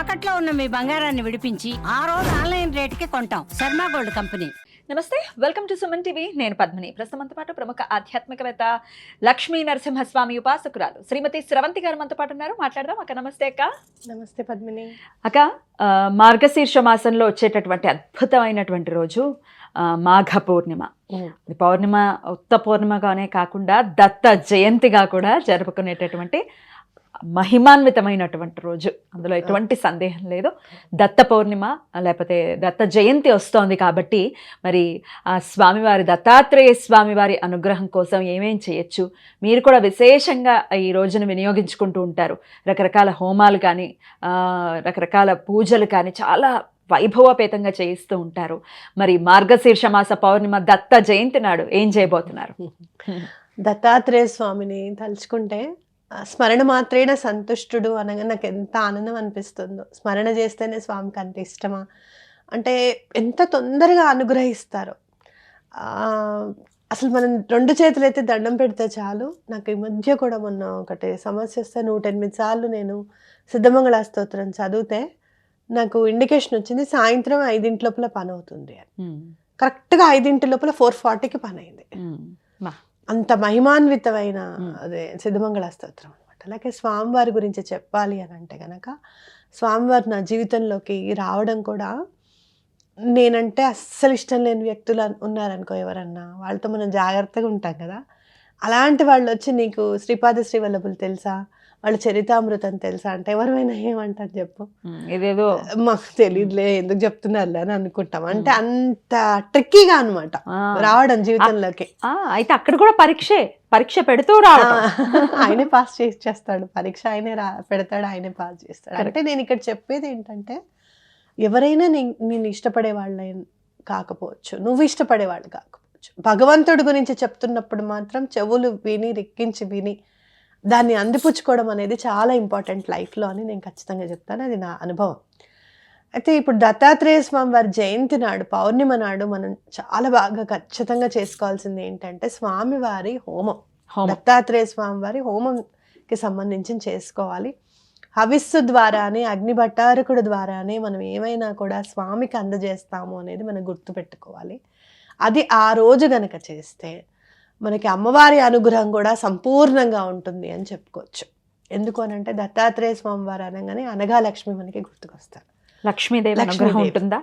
తాకట్లో ఉన్న మీ బంగారాన్ని విడిపించి ఆ రోజు ఆన్లైన్ రేటుకి కొంటాం. Sharma gold company. నమస్తే, వెల్కమ్ టు సుమన్ టీవీ. నేను పద్మిని. ప్రస్తుతంతో పాటు ప్రముఖ ఆధ్యాత్మికవేత్త లక్ష్మీ నరసింహస్వామి ఉపాసకురాలు శ్రీమతి స్రవంతి గారు మనతో పాటు ఉన్నారు. మాట్లాడదాం. అక్క నమస్తే. అక్క నమస్తే పద్మిని. అక్క, మార్గశీర్ష మాసంలో వచ్చేటటువంటి అద్భుతమైనటువంటి రోజు మాఘ పౌర్ణిమ. పౌర్ణిమ ఉత్త పౌర్ణిమగానే కాకుండా దత్త జయంతిగా కూడా జరుపుకునేటటువంటి మహిమాన్వితమైనటువంటి రోజు. అందులో ఎటువంటి సందేహం లేదు. దత్త పౌర్ణిమ లేకపోతే దత్త జయంతి వస్తోంది కాబట్టి మరి ఆ స్వామివారి దత్తాత్రేయ స్వామివారి అనుగ్రహం కోసం ఏమేం చేయొచ్చు, మీరు కూడా విశేషంగా ఈ రోజును వినియోగించుకుంటూ ఉంటారు. రకరకాల హోమాలు కానీ రకరకాల పూజలు కానీ చాలా వైభవపేతంగా చేయిస్తూ ఉంటారు. మరి మార్గశీర్ష మాస పౌర్ణిమ దత్త జయంతి నాడు ఏం చేయబోతున్నారు? దత్తాత్రేయ స్వామిని తలుచుకుంటే స్మరణ మాత్రేణ సంతుష్టుడు అనగా నాకు ఎంత ఆనందం అనిపిస్తుందో. స్మరణ చేస్తేనే స్వామికి అంత ఇష్టమా అంటే ఎంత తొందరగా అనుగ్రహిస్తారో. అసలు మనం 2 చేతులైతే దండం పెడితే చాలు. నాకు ఈ మధ్య కూడా మొన్న ఒకటి సమస్య వస్తే 108 సార్లు నేను సిద్ధమంగళ స్తోత్రం చదివితే నాకు ఇండికేషన్ వచ్చింది సాయంత్రం 5 లోపల పని అవుతుంది అని. కరెక్ట్గా 5 లోపల 4:40కి పని అయింది. అంత మహిమాన్వితమైన అదే సిద్ధమంగళ స్తోత్రం అనమాట. అలాగే స్వామివారి గురించి చెప్పాలి అని అంటే కనుక స్వామివారు నా జీవితంలోకి రావడం కూడా, నేనంటే అస్సలు ఇష్టం లేని వ్యక్తులు ఉన్నారనుకో ఎవరన్నా, వాళ్ళతో మనం జాగ్రత్తగా ఉంటాం కదా. అలాంటి వాళ్ళు వచ్చి నీకు శ్రీపాద శ్రీవల్లభులు తెలుసా, వాళ్ళ చరితామృతం తెలుసా అంటే ఎవరైనా ఏమంటారు చెప్పు, ఇదేదో మాకు తెలియదులే ఎందుకు చెప్తున్నారులే అని అనుకుంటాం. అంటే అంత ట్రిక్కీగా అనమాట రావడం జీవితంలోకి. అయితే అక్కడ కూడా పరీక్ష పెడుతూ రావడం. ఆయనే పాస్ చేస్తాడు పరీక్ష, ఆయనే పెడతాడు, ఆయనే పాస్ చేస్తాడు. అంటే నేను ఇక్కడ చెప్పేది ఏంటంటే, ఎవరైనా నేను ఇష్టపడే వాళ్ళ కాకపోవచ్చు, నువ్వు ఇష్టపడేవాళ్ళు కాకపోవచ్చు, భగవంతుడి గురించి చెప్తున్నప్పుడు మాత్రం చెవులు విని రెక్కించి విని దాన్ని అందిపుచ్చుకోవడం అనేది చాలా ఇంపార్టెంట్ లైఫ్లో అని నేను ఖచ్చితంగా చెప్తాను. అది నా అనుభవం. అయితే ఇప్పుడు దత్తాత్రేయ స్వామి వారి జయంతి నాడు, పౌర్ణిమ నాడు మనం చాలా బాగా ఖచ్చితంగా చేసుకోవాల్సింది ఏంటంటే స్వామివారి హోమం. దత్తాత్రేయ స్వామి వారి హోమంకి సంబంధించి చేసుకోవాలి. హవిస్సు ద్వారానే, అగ్నిభట్టారకుడు ద్వారానే మనం ఏమైనా కూడా స్వామికి అందజేస్తాము అనేది మనం గుర్తుపెట్టుకోవాలి. అది ఆ రోజు గనక చేస్తే మనకి అమ్మవారి అనుగ్రహం కూడా సంపూర్ణంగా ఉంటుంది అని చెప్పుకోవచ్చు. ఎందుకు అని అంటే దత్తాత్రేయ స్వామి వారు అనగానే అనగా లక్ష్మి మనకి గుర్తుకొస్తారు. లక్ష్మీదేవి అనుగ్రహం ఉంటుందా?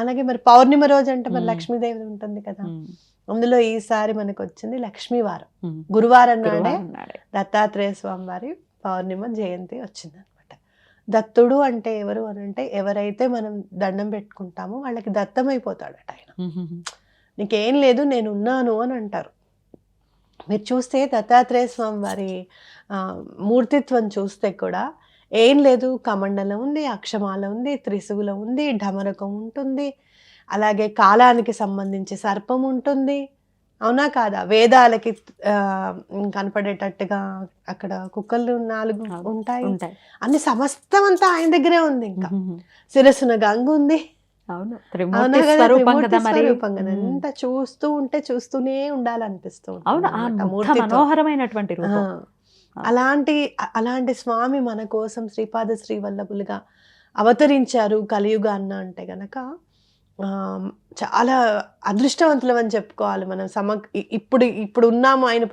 అలాగే మరి పౌర్ణిమ రోజు అంటే మరి లక్ష్మీదేవి ఉంటుంది కదా. అందులో ఈసారి మనకు వచ్చింది లక్ష్మీవారం, గురువారం నాడే దత్తాత్రేయ స్వామి వారి పౌర్ణిమ జయంతి వచ్చింది అనమాట. దత్తుడు అంటే ఎవరు అని అంటే, ఎవరైతే మనం దండం పెట్టుకుంటామో వాళ్ళకి దత్తమైపోతాడట ఆయన. నీకేం లేదు నేనున్నాను అని అంటారు. మీరు చూస్తే దత్తాత్రేయ స్వామి వారి మూర్తిత్వం చూస్తే కూడా ఏం లేదు, కమండలం ఉంది, అక్షమాల ఉంది, త్రిశూలం ఉంది, ఢమరకం ఉంటుంది, అలాగే కాలానికి సంబంధించి సర్పం ఉంటుంది. అవునా కాదా? వేదాలకి కనపడేటట్టుగా అక్కడ కుక్కలు 4 ఉంటాయి. అన్ని సమస్తం అంతా ఆయన దగ్గరే ఉంది. ఇంకా శిరస్సున గంగ ఉంది. ఎంత చూస్తూ ఉంటే చూస్తూనే ఉండాలనిపిస్తూ మనోహరమైనటువంటి అలాంటి స్వామి మన కోసం శ్రీపాద శ్రీవల్లభులుగా అవతరించారు కలియుగ అన్న అంటే గనక చాలా అదృష్టవంతులం అని చెప్పుకోవాలి మనం. ఇప్పుడు ఉన్నాము, ఆయన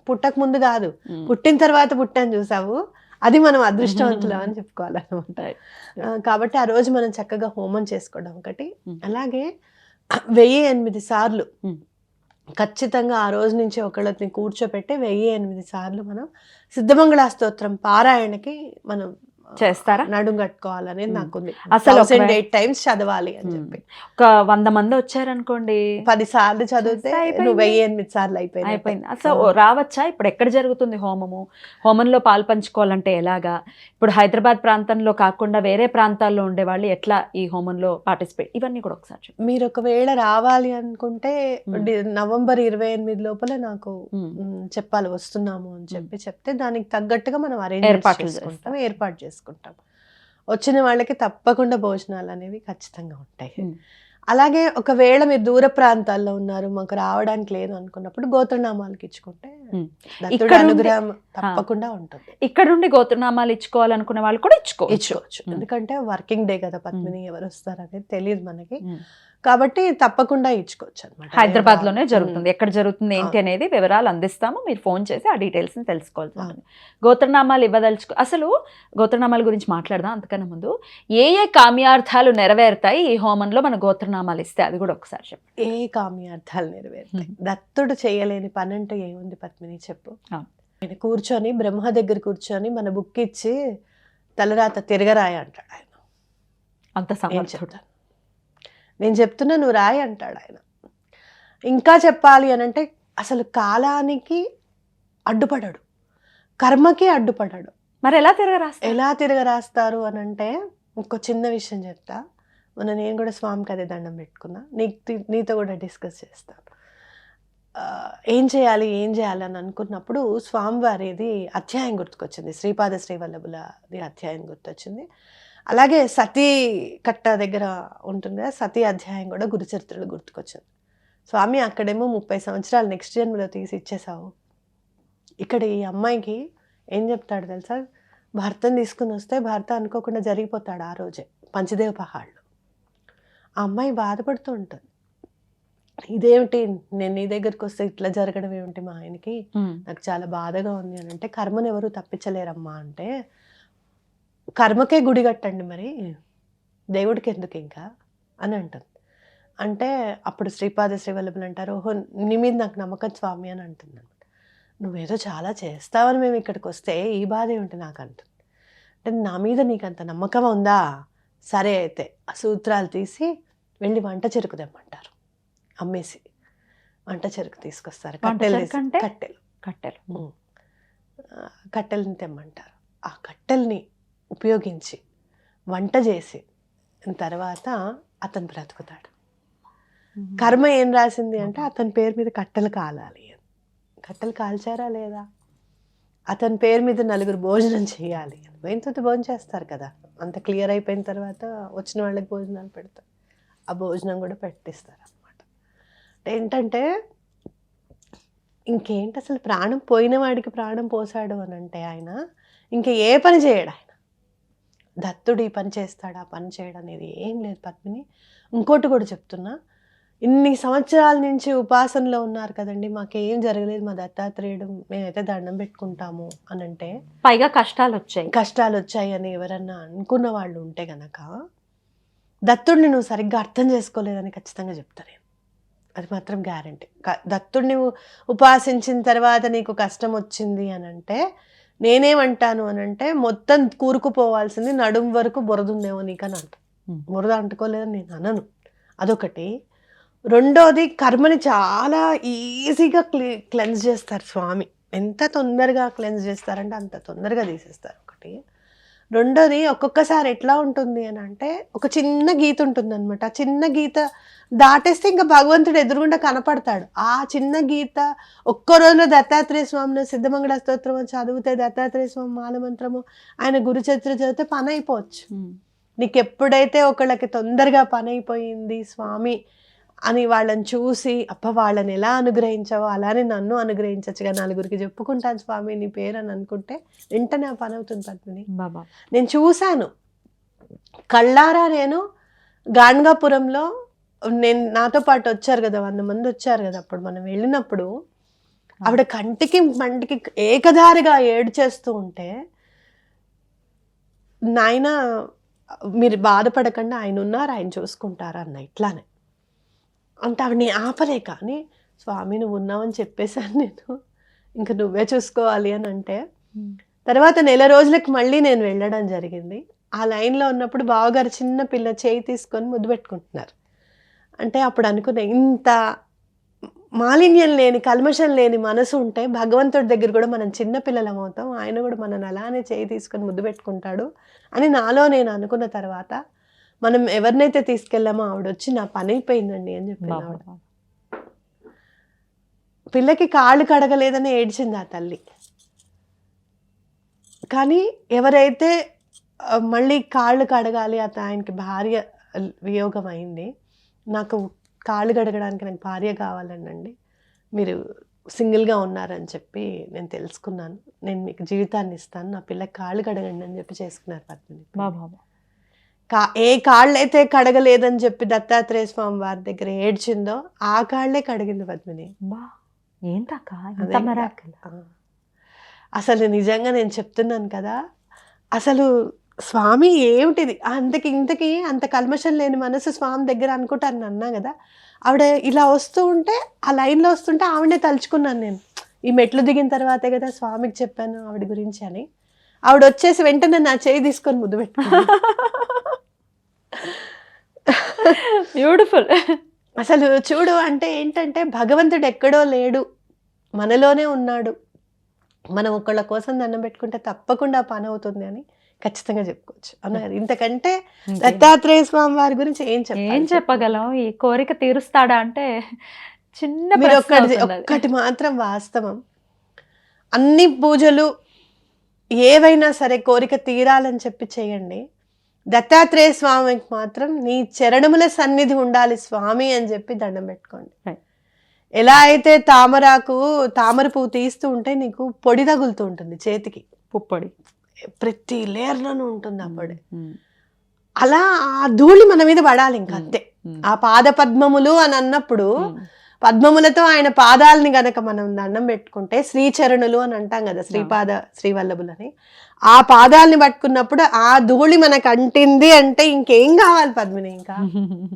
పుట్టక ముందు కాదు, పుట్టిన తర్వాత పుట్టాను చూసావు, అది మనం అదృష్టవంతులం అని చెప్పుకోవాలన్నమాట. కాబట్టి ఆ రోజు మనం చక్కగా హోమం చేసుకోవడం ఒకటి. అలాగే 1008 సార్లు ఖచ్చితంగా ఆ రోజు నుంచి ఒకళ్ళని కూర్చోపెట్టి 1008 సార్లు మనం సిద్ధమంగళ స్తోత్రం పారాయణకి మనం చేస్తారా? నడుం కట్టుకోవాలనేది నాకుంది. అసలు 1008 టైమ్స్ చదవాలి అని చెప్పి. ఒక 100 మంది వచ్చారనుకోండి, 10 సార్లు చదివితే 1008 సార్లు అయిపోయింది. అసలు రావచ్చా? ఇప్పుడు ఎక్కడ జరుగుతుంది హోమము? హోమంలో పాలు పంచుకోవాలంటే ఎలాగా? ఇప్పుడు హైదరాబాద్ ప్రాంతంలో కాకుండా వేరే ప్రాంతాల్లో ఉండే వాళ్ళు ఎట్లా ఈ హోమంలో పార్టిసిపేట్, ఇవన్నీ కూడా ఒకసారి మీరు ఒకవేళ రావాలి అనుకుంటే నవంబర్ 28 లోపల నాకు చెప్పాలి వస్తున్నాము అని చెప్తే దానికి తగ్గట్టుగా మనం ఏర్పాటు చేసుకుంటాం. వచ్చిన వాళ్ళకి తప్పకుండా భోజనాలు అనేవి ఖచ్చితంగా ఉంటాయి. అలాగే ఒకవేళ మీరు దూర ప్రాంతాల్లో ఉన్నారు, మాకు రావడానికి లేదు అనుకున్నప్పుడు గోత్రనామాలకి ఇచ్చుకుంటే దత్తుడి ఇక్కడ ఉండి- అనుగ్రహం తప్పకుండా ఉంటుంది. ఇక్కడ నుండి గోత్రనామాలు ఇచ్చుకోవాలనుకునే వాళ్ళు కూడా ఇచ్చుకోవచ్చు. ఎందుకంటే వర్కింగ్ డే కదా పద్మిని, ఎవరు వస్తారనేది తెలియదు మనకి, ఉమ్. కాబట్టి తప్పకుండా ఇచ్చుకోవచ్చు అనమాట. హైదరాబాద్ లోనే జరుగుతుంది. ఎక్కడ జరుగుతుంది ఏంటి అనేది వివరాలు అందిస్తాము. మీరు ఫోన్ చేసి ఆ డీటెయిల్స్ ని తెలుసుకోవాల్సి ఉంటుంది. గోత్రనామాలు అసలు గోత్రనామాల గురించి మాట్లాడదాం. అంతకన్నా ముందు ఏ కామ్యార్థాలు నెరవేరుతాయి ఈ హోమంలో మన గోత్రనామాలు ఇస్తే, అది కూడా ఒకసారి చెప్పండి. ఏ కామ్యార్థాలు నెరవేరుతాయి? దత్తుడు చేయలేని పని అంటూ ఏముంది పద్మిని, చెప్పు. ఆయన కూర్చొని బ్రహ్మ దగ్గర కూర్చొని మన బుక్ ఇచ్చి తలరాత తిరగరాయ అంటాడు ఆయన. అంత సమర్థుడు. నేను చెప్తున్నా, నువ్వు రాయి అంటాడు ఆయన. ఇంకా చెప్పాలి అని అంటే అసలు కాలానికి అడ్డుపడడు, కర్మకి అడ్డుపడడు. మరి ఎలా తిరగరాస్తారు అని అంటే ఇంకో చిన్న విషయం చెప్తా. నేను కూడా స్వామికి అదే దండం పెట్టుకున్నా, నీతో కూడా డిస్కస్ చేస్తాను. ఏం చేయాలి అని అనుకున్నప్పుడు స్వామివారిది అధ్యాయం గుర్తుకొచ్చింది, శ్రీపాద శ్రీవల్లభులది అధ్యాయం గుర్తొచ్చింది. అలాగే సతీ కట్ట దగ్గర ఉంటుంది కదా, సతీ అధ్యాయం కూడా గురుచరిత్రలో గుర్తుకొచ్చింది. స్వామి అక్కడేమో 30 సంవత్సరాలు నెక్స్ట్ జన్మలో తీసి ఇచ్చేసావు, ఇక్కడ ఈ అమ్మాయికి ఏం చెప్తాడు తెలుసా? భర్తను తీసుకుని వస్తే భర్త అనుకోకుండా జరిగిపోతాడు ఆ రోజే పంచదేవ పహాళ్ళు. ఆ అమ్మాయి బాధపడుతూ ఉంటుంది, ఇదేమిటి నేను నీ దగ్గరికి వస్తే ఇట్లా జరగడం ఏమిటి మా ఆయనకి, నాకు చాలా బాధగా ఉంది అని అంటే, కర్మను ఎవరు తప్పించలేరమ్మా అంటే, కర్మకే గుడి కట్టండి మరి, దేవుడికి ఎందుకు ఇంకా అని అంటుంది. అంటే అప్పుడు శ్రీపాద శ్రీవల్లభులు అంటారు, ఓహో నీ మీద నాకు నమ్మకం స్వామి అని అంటుంది అనమాట. నువ్వేదో చాలా చేస్తావని మేము ఇక్కడికి వస్తే ఈ బాధ ఏమిటి నాకు అంటుంది. అంటే నా మీద నీకు అంత నమ్మకం ఉందా, సరే అయితే ఆ సూత్రాలు తీసి వెళ్ళి వంట చెరుకు తెమ్మంటారు. అమ్మేసి వంట చెరుకు తీసుకొస్తారు, కట్టెలని తెమ్మంటారు. ఆ కట్టెల్ని ఉపయోగించి వంట చేసి తర్వాత అతను బ్రతుకుతాడు. కర్మ ఏం రాసింది అంటే అతని పేరు మీద కట్టెలు కాలాలి అని. కట్టెలు కాల్చారా లేదా? అతని పేరు మీద 9 భోజనం చేయాలి అని. పోయిన భోజనం చేస్తారు కదా, అంత క్లియర్ అయిపోయిన తర్వాత వచ్చిన వాళ్ళకి భోజనాలు పెడతారు. ఆ భోజనం కూడా పెట్టిస్తారు అన్నమాట. ఏంటంటే ఇంకేంటి అసలు ప్రాణం పోయిన వాడికి ప్రాణం పోసాడు అని అంటే ఆయన ఇంకా ఏ పని చేయడు. ఆయన దత్తుడు ఈ పని చేస్తాడు, ఆ పని చేయడం అనేది ఏం లేదు పద్మిని. ఇంకోటి కూడా చెప్తున్నా, ఇన్ని సంవత్సరాల నుంచి ఉపాసనలో ఉన్నారు కదండి, మాకేం జరగలేదు, మా దత్తాత్రేయుడు మేమైతే దండం పెట్టుకుంటాము అని అంటే, పైగా కష్టాలు వచ్చాయి అని ఎవరన్నా అనుకున్న వాళ్ళు ఉంటే గనక దత్తుడిని నువ్వు సరిగ్గా అర్థం చేసుకోలేదని ఖచ్చితంగా చెప్తాను నేను. అది మాత్రం గ్యారంటీ. దత్తుడిని ఉపాసించిన తర్వాత నీకు కష్టం వచ్చింది అని అంటే నేనేమంటాను అని అంటే, మొత్తం కూరుకుపోవాల్సింది నడుం వరకు బురద ఉందేమో నీకని అంట. బురద అంటుకోలేదని నేను అనను, అదొకటి. రెండోది, కర్మని చాలా ఈజీగా క్లెన్స్ చేస్తారు స్వామి. ఎంత తొందరగా క్లెన్స్ చేస్తారంటే అంత తొందరగా తీసేస్తారు, ఒకటి. రెండోది, ఒక్కొక్కసారి ఎట్లా ఉంటుంది అని అంటే ఒక చిన్న గీత ఉంటుంది అనమాట. ఆ చిన్న గీత దాటేస్తే ఇంకా భగవంతుడు ఎదురుగుండా కనపడతాడు. ఆ చిన్న గీత ఒక్క రోజులో దత్తాత్రేయ స్వామిని సిద్ధమంగళ స్తోత్రం చదివితే, దత్తాత్రేయ స్వామి మాలమంత్రము, ఆయన గురుచరిత్ర చదివితే పని అయిపోవచ్చు. నీకు ఎప్పుడైతే ఒకళ్ళకి తొందరగా పని అయిపోయింది స్వామి అని వాళ్ళని చూసి, వాళ్ళని ఎలా అనుగ్రహించావో అలానే నన్ను అనుగ్రహించచ్చుగా, 4గురికి చెప్పుకుంటాను స్వామి నీ పేరు అని అనుకుంటే వెంటనే ఆ పని అవుతుంది పద్మిని. నేను చూశాను కళ్ళారా. నేను గాణగాపురంలో నాతో పాటు వచ్చారు కదా, 100 మంది వచ్చారు కదా, అప్పుడు మనం వెళ్ళినప్పుడు ఆవిడ కంటికి మంటికి ఏకధారిగా ఏడు చేస్తూ ఉంటే, నాయన మీరు బాధపడకండి, ఆయన ఉన్నారు, ఆయన చూసుకుంటారా అన్న. ఇట్లానే అంటే ఆవిడని ఆపలే. కానీ స్వామి నువ్వు ఉన్నావని చెప్పేశాను నేను, ఇంకా నువ్వే చూసుకోవాలి అని అంటే, తర్వాత నెల రోజులకి మళ్ళీ నేను వెళ్ళడం జరిగింది. ఆ లైన్లో ఉన్నప్పుడు బావగారు చిన్న పిల్ల చేయి తీసుకొని ముద్దు పెట్టుకుంటున్నారు. అంటే అప్పుడు అనుకున్నా, ఇంత మాలిన్యం లేని, కల్మషం లేని మనసు ఉంటే భగవంతుడి దగ్గర కూడా మనం చిన్నపిల్లలం అవుతాం, ఆయన కూడా మనల్ని అలానే చేయి తీసుకొని ముద్దు పెట్టుకుంటాడు అని నాలో నేను అనుకున్న తర్వాత, మనం ఎవరినైతే తీసుకెళ్ళామో ఆవిడ వచ్చి నా పని అయిపోయిందండి అని చెప్పింది ఆవిడ. పిల్లకి కాళ్ళు కడగలేదని ఏడ్చింది ఆ తల్లి. కానీ ఎవరైతే మళ్ళీ కాళ్ళు కడగాలి, ఆయనకి భార్య వియోగం అయింది, నాకు కాళ్ళు కడగడానికి నాకు భార్య కావాలనండి, మీరు సింగిల్గా ఉన్నారని చెప్పి నేను తెలుసుకున్నాను. నేను మీకు జీవితాన్ని ఇస్తాను, నా పిల్ల కాళ్ళు కడగండి అని చెప్పి చేసుకున్నారు పద్మిని. ఏ కాళ్ళైతే కడగలేదని చెప్పి దత్తాత్రేయ స్వామి వారి దగ్గర ఏడ్చిందో ఆ కాళ్ళే కడిగింది పద్మిని. అసలు నిజంగా నేను చెప్తున్నాను కదా, అసలు స్వామి ఏమిటిది, ఇంతకి అంత కల్మషం లేని మనసు స్వామి దగ్గర అనుకుంటాను అన్నా కదా. ఆవిడ ఇలా వస్తూ ఉంటే, ఆ లైన్లో వస్తుంటే ఆవిడనే తలుచుకున్నాను నేను. ఈ మెట్లు దిగిన తర్వాతే కదా స్వామికి చెప్పాను ఆవిడ గురించి అని. ఆవిడ వచ్చేసి వెంటనే నా చేయి తీసుకొని ముద్దు పెట్టుకున్నాను. బ్యూటిఫుల్. అసలు చూడు, అంటే ఏంటంటే భగవంతుడు ఎక్కడో లేడు, మనలోనే ఉన్నాడు. మనం ఒకళ్ళ కోసం దండం పెట్టుకుంటే తప్పకుండా పని అవుతుంది అని ఖచ్చితంగా చెప్పుకోవచ్చు. అన్నారు ఇంతకంటే దత్తాత్రేయ స్వామి వారి గురించి ఏం చెప్పగలం? ఈ కోరిక తీరుస్తాడా అంటే చిన్న మీరు ఒక్కటి మాత్రం వాస్తవం, అన్ని పూజలు ఏవైనా సరే కోరిక తీరాలని చెప్పి చేయండి. దత్తాత్రేయ స్వామికి మాత్రం నీ చరణముల సన్నిధి ఉండాలి స్వామి అని చెప్పి దండం పెట్టుకోండి. ఎలా అయితే తామర పువ్వు తీస్తూ ఉంటే నీకు పొడి తగులుతూ ఉంటుంది చేతికి, పుప్పొడి ప్రతి లేయర్లోనూ ఉంటుంది ఆ పొడి. అలా ఆ ధూళి మన మీద పడాలి ఇంకా అంతే. ఆ పాద పద్మములు అని అన్నప్పుడు పద్మములతో ఆయన పాదాలని గనక మనం దండం పెట్టుకుంటే, శ్రీచరణులు అని అంటాం కదా, శ్రీవల్లభులని, ఆ పాదాలని పట్టుకున్నప్పుడు ఆ ధూళి మనకు అంటింది అంటే ఇంకేం కావాలి పద్మిని, ఇంకా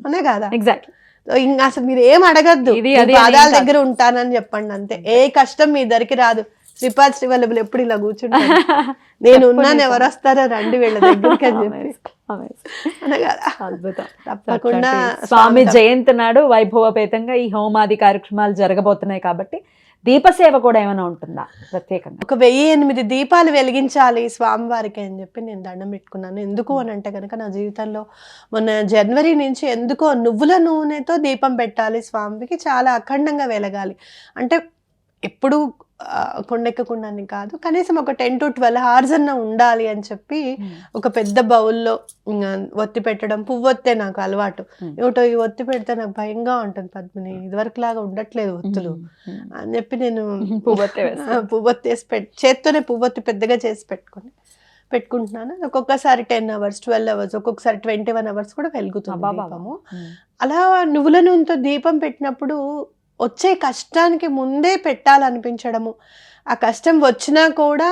అనే కదా. ఎగ్జాక్ట్లీ. ఇంకా అసలు మీరు ఏం అడగద్దు, పాదాల దగ్గర ఉంటానని చెప్పండి అంతే. ఏ కష్టం మీ దగ్గరికి రాదు. శ్రీవల్లభులు ఎప్పుడు ఇలా కూర్చుంటారు, నేను ఉన్నాను, ఎవరు వస్తారో రండి వీళ్ళ దగ్గరికి అని చెప్పి. అద్భుతం. తప్పకుండా స్వామి జయంతి నాడు వైభవపేతంగా ఈ హోమాది కార్యక్రమాలు జరగబోతున్నాయి కాబట్టి దీపసేవ కూడా ఏమైనా ఉంటుందా ప్రత్యేకంగా? ఒక 1008 దీపాలు వెలిగించాలి స్వామివారికి అని చెప్పి నేను దండం పెట్టుకున్నాను. ఎందుకు అని అంటే కనుక, నా జీవితంలో మొన్న జనవరి నుంచి ఎందుకో నువ్వుల నూనెతో దీపం పెట్టాలి స్వామికి, చాలా అఖండంగా వెలగాలి. అంటే ఎప్పుడు కొండెక్కకుండా కాదు, కనీసం ఒక 10 to 12 hours అన్న ఉండాలి అని చెప్పి ఒక పెద్ద బౌల్లో ఒత్తి పెట్టడం. పువ్వొత్తే నాకు అలవాటు. ఏమిటో ఈ ఒత్తి పెడితే నాకు భయంగా ఉంటుంది పద్మిని, ఇదివరకు లాగా ఉండట్లేదు ఒత్తులు అని చెప్పి నేను పువ్వొత్తేసి చేత్తోనే పువ్వొత్తి పెద్దగా చేసి పెట్టుకుంటున్నాను. ఒక్కొక్కసారి 10 hours 12 hours, ఒక్కొక్కసారి 21 hours కూడా వెలుగుతుంది దీపము. అలా నువ్వుల నూనెతో దీపం పెట్టినప్పుడు వచ్చే కష్టానికి ముందే పెట్టాలనిపించడము, ఆ కష్టం వచ్చినా కూడా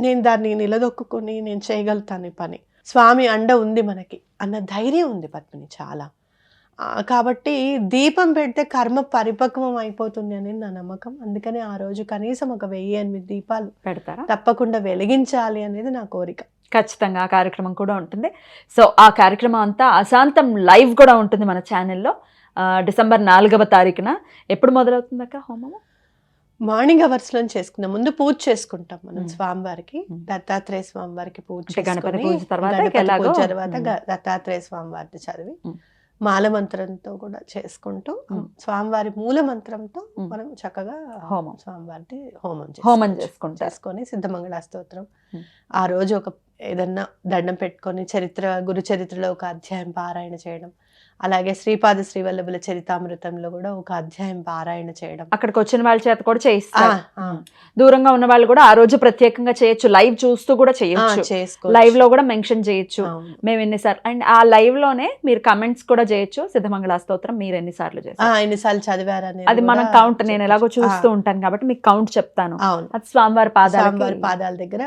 నేను దాన్ని నిలదొక్కుని నేను చేయగలుగుతాను ఈ పని, స్వామి అండ ఉంది మనకి అన్న ధైర్యం ఉంది పద్మిని చాలా. కాబట్టి దీపం పెడితే కర్మ పరిపక్వం అయిపోతుంది అనేది నా నమ్మకం. అందుకని ఆ రోజు కనీసం ఒక 1008 దీపాలు పెడతారా? తప్పకుండా వెలిగించాలి అనేది నా కోరిక. ఖచ్చితంగా ఆ కార్యక్రమం కూడా ఉంటుంది. సో ఆ కార్యక్రమం అంతా అశాంతం లైవ్ కూడా ఉంటుంది మన ఛానల్లో. డిసెంబర్ 4వ తారీఖున. ఎప్పుడు మొదలవుతుంది అక్క హోమము? మార్నింగ్ అవర్స్ లో చేసుకున్నాం. ముందు పూజ చేసుకుంటాం మనం స్వామివారికి, దత్తాత్రేయ స్వామివారికి పూజ గణపతి పూజ తర్వాత దత్తాత్రేయ స్వామివారిని చదివి మాల మంత్రంతో కూడా చేసుకుంటూ స్వామివారి మూల మంత్రంతో మనం చక్కగా స్వామివారిని హోమం చేసుకొని సిద్ధమంగళ స్తోత్రం ఆ రోజు ఒక ఏదన్నా దండం పెట్టుకొని గురు చరిత్రలో ఒక అధ్యాయం పారాయణ చేయడం, అలాగే శ్రీపాద శ్రీవల్లభుల చరితామృతంలో కూడా ఒక అధ్యాయం పారాయణ చేయడం. అక్కడికి వచ్చిన వాళ్ళ చేత కూడా చేయిస్తారు. దూరంగా ఉన్న వాళ్ళు కూడా ఆ రోజు ప్రత్యేకంగా చేయొచ్చు, లైవ్ చూస్తూ కూడా చేయొచ్చు, లైవ్ లో కూడా మెన్షన్ చేయొచ్చు మేము ఎన్నిసార్లు. అండ్ ఆ లైవ్ లోనే మీరు కమెంట్స్ కూడా చేయొచ్చు, సిద్ధమంగళ స్తోత్రం మీరు ఎన్నిసార్లు చేస్తారు, ఎన్నిసార్లు చదివారని అది మనం కౌంట్, నేను ఎలాగో చూస్తూ ఉంటాను కాబట్టి మీకు కౌంట్ చెప్తాను. అది స్వామివారి పాదాల దగ్గర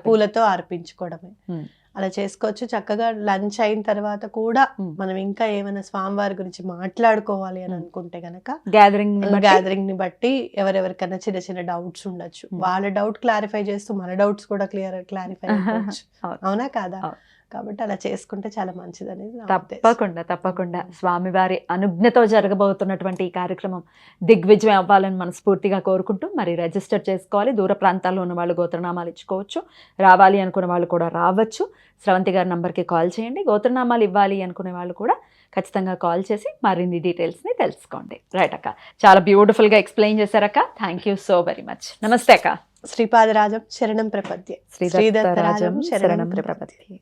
పూలతో అర్పించుకోవడమే. అలా చేసుకోవచ్చు. చక్కగా లంచ్ అయిన తర్వాత కూడా మనం ఇంకా ఏమైనా స్వామివారి గురించి మాట్లాడుకోవాలి అని అనుకుంటే గనక గ్యాదరింగ్ ని బట్టి ఎవరెవరికైనా చిన్న చిన్న డౌట్స్ ఉండొచ్చు, వాళ్ళ డౌట్ క్లారిఫై చేస్తూ మన డౌట్స్ కూడా క్లారిఫై అవ్వచ్చు. అవునా కాదా? కాబట్టి అలా చేసుకుంటే చాలా మంచిది అనేది. తప్పకుండా స్వామివారి అనుజ్ఞతో జరగబోతున్నటువంటి ఈ కార్యక్రమం దిగ్విజయం అవ్వాలని మనస్ఫూర్తిగా కోరుకుంటూ, మరి రిజిస్టర్ చేసుకోవాలి. దూర ప్రాంతాల్లో ఉన్న వాళ్ళు గోత్రనామాలు ఇచ్చుకోవచ్చు, రావాలి అనుకునే వాళ్ళు కూడా రావచ్చు. స్రవంతి గారి నంబర్కి కాల్ చేయండి. గోత్రనామాలు ఇవ్వాలి అనుకునే వాళ్ళు కూడా ఖచ్చితంగా కాల్ చేసి మరిన్ని డీటెయిల్స్ని తెలుసుకోండి. రైట్ అక్క, చాలా బ్యూటిఫుల్గా ఎక్స్ప్లెయిన్ చేశారక్క. Thank you so very much. నమస్తే అక్క. శ్రీపాదరాజం శరణం ప్రపద్యే. శ్రీదత్తరాజం శరణం ప్రపద్యే.